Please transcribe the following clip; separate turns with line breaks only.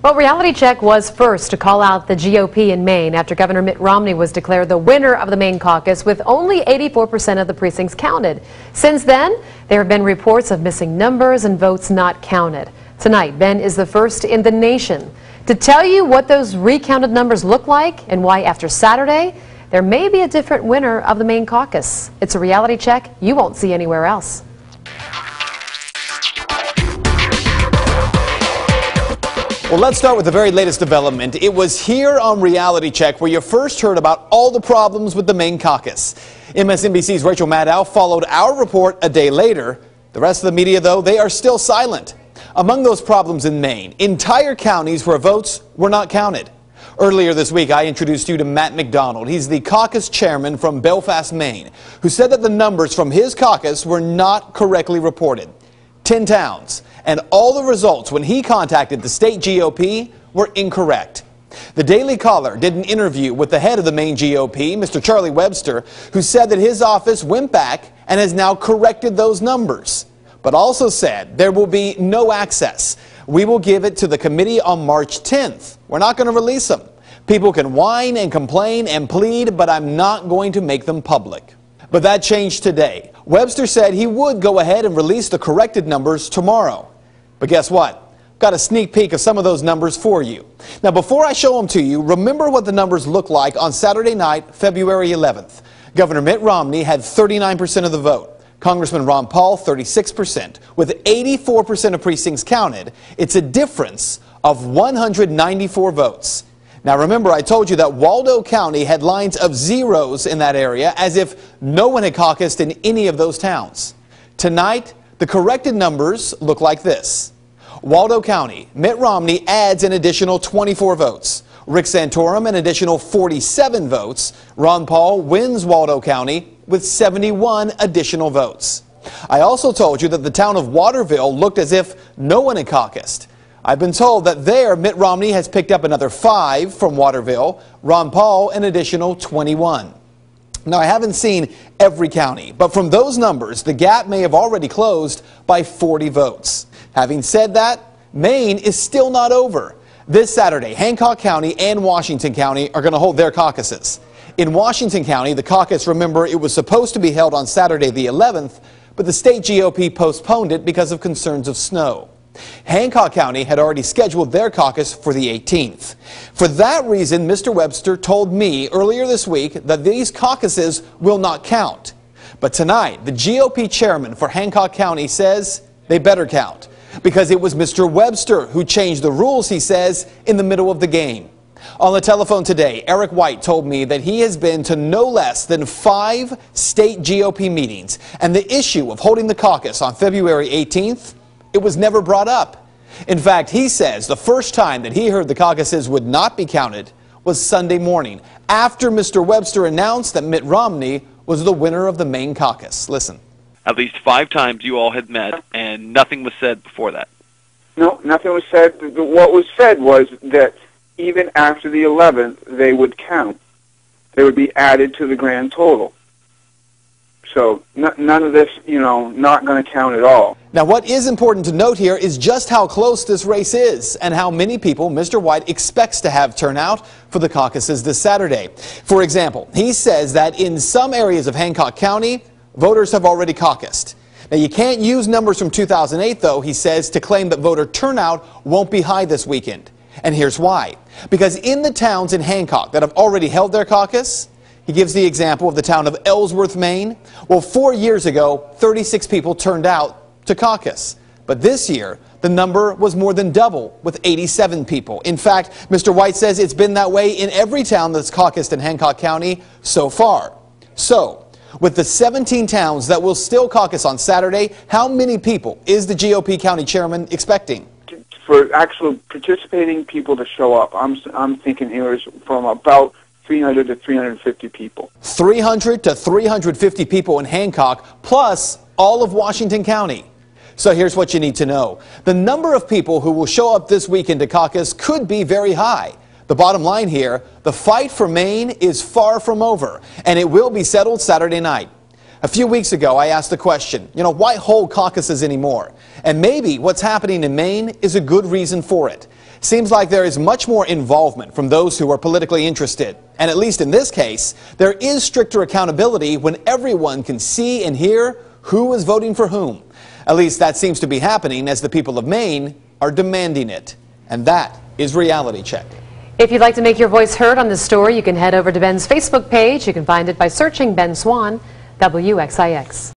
Well, Reality Check was first to call out the GOP in Maine after Governor Mitt Romney was declared the winner of the Maine Caucus with only 84% of the precincts counted. Since then, there have been reports of missing numbers and votes not counted. Tonight, Ben is the first in the nation to tell you what those recounted numbers look like and why after Saturday, there may be a different winner of the Maine Caucus. It's a reality check you won't see anywhere else.
Well, let's start with the very latest development. It was here on Reality Check where you first heard about all the problems with the Maine Caucus. MSNBC's Rachel Maddow followed our report a day later. The rest of the media, though, they are still silent. Among those problems in Maine, entire counties where votes were not counted. Earlier this week, I introduced you to Matt McDonald. He's the caucus chairman from Belfast, Maine, who said that the numbers from his caucus were not correctly reported. 10 towns. And all the results when he contacted the state GOP were incorrect. The Daily Caller did an interview with the head of the Maine GOP, Mr. Charlie Webster, who said that his office went back and has now corrected those numbers, but also said there will be no access. We will give it to the committee on March 10th. We're not going to release them. People can whine and complain and plead, but I'm not going to make them public. But that changed today. Webster said he would go ahead and release the corrected numbers tomorrow. But guess what? Got a sneak peek of some of those numbers for you. Now, before I show them to you, remember what the numbers look like on Saturday night, February 11th. Governor Mitt Romney had 39% of the vote. Congressman Ron Paul, 36%. With 84% of precincts counted, it's a difference of 194 votes. Now, remember, I told you that Waldo County had lines of zeros in that area, as if no one had caucused in any of those towns. Tonight, the corrected numbers look like this. Waldo County, Mitt Romney adds an additional 24 votes. Rick Santorum an additional 47 votes. Ron Paul wins Waldo County with 71 additional votes. I also told you that the town of Waterville looked as if no one had caucused. I've been told that there Mitt Romney has picked up another 5 from Waterville. Ron Paul an additional 21. Now, I haven't seen every county, but from those numbers, the gap may have already closed by 40 votes. Having said that, Maine is still not over. This Saturday, Hancock County and Washington County are going to hold their caucuses. In Washington County, the caucus, remember, it was supposed to be held on Saturday the 11th, but the state GOP postponed it because of concerns of snow. Hancock County had already scheduled their caucus for the 18th. For that reason, Mr. Webster told me earlier this week that these caucuses will not count. But tonight, the GOP chairman for Hancock County says they better count, because it was Mr. Webster who changed the rules, he says, in the middle of the game. On the telephone today, Eric White told me that he has been to no less than 5 state GOP meetings, and the issue of holding the caucus on February 18th, it was never brought up. In fact, he says the first time that he heard the caucuses would not be counted was Sunday morning, after Mr. Webster announced that Mitt Romney was the winner of the Maine Caucus. Listen.
At least 5 times you all had met, and nothing was said before that.
No, nothing was said. What was said was that even after the 11th, they would count. They would be added to the grand total. So none of this, not going to count at all.
Now, what is important to note here is just how close this race is and how many people Mr. White expects to have turn out for the caucuses this Saturday. For example, he says that in some areas of Hancock County, voters have already caucused. Now, you can't use numbers from 2008, though, he says, to claim that voter turnout won't be high this weekend. And here's why. Because in the towns in Hancock that have already held their caucus, he gives the example of the town of Ellsworth, Maine. Well, 4 years ago, 36 people turned out to caucus. But this year, the number was more than double, with 87 people. In fact, Mr. White says it's been that way in every town that's caucused in Hancock County so far. So, with the 17 towns that will still caucus on Saturday, how many people is the GOP county chairman expecting?
For actual participating people to show up, I'm thinking it was from about 300 to 350 people.
300 to 350 people in Hancock, plus all of Washington County. So here's what you need to know. The number of people who will show up this weekend to caucus could be very high. The bottom line here, the fight for Maine is far from over, and it will be settled Saturday night. A few weeks ago, I asked the question, why hold caucuses anymore? And maybe what's happening in Maine is a good reason for it. Seems like there is much more involvement from those who are politically interested. And at least in this case, there is stricter accountability when everyone can see and hear who is voting for whom. At least that seems to be happening as the people of Maine are demanding it. And that is Reality Check.
If you'd like to make your voice heard on this story, you can head over to Ben's Facebook page. You can find it by searching Ben Swan, WXIX.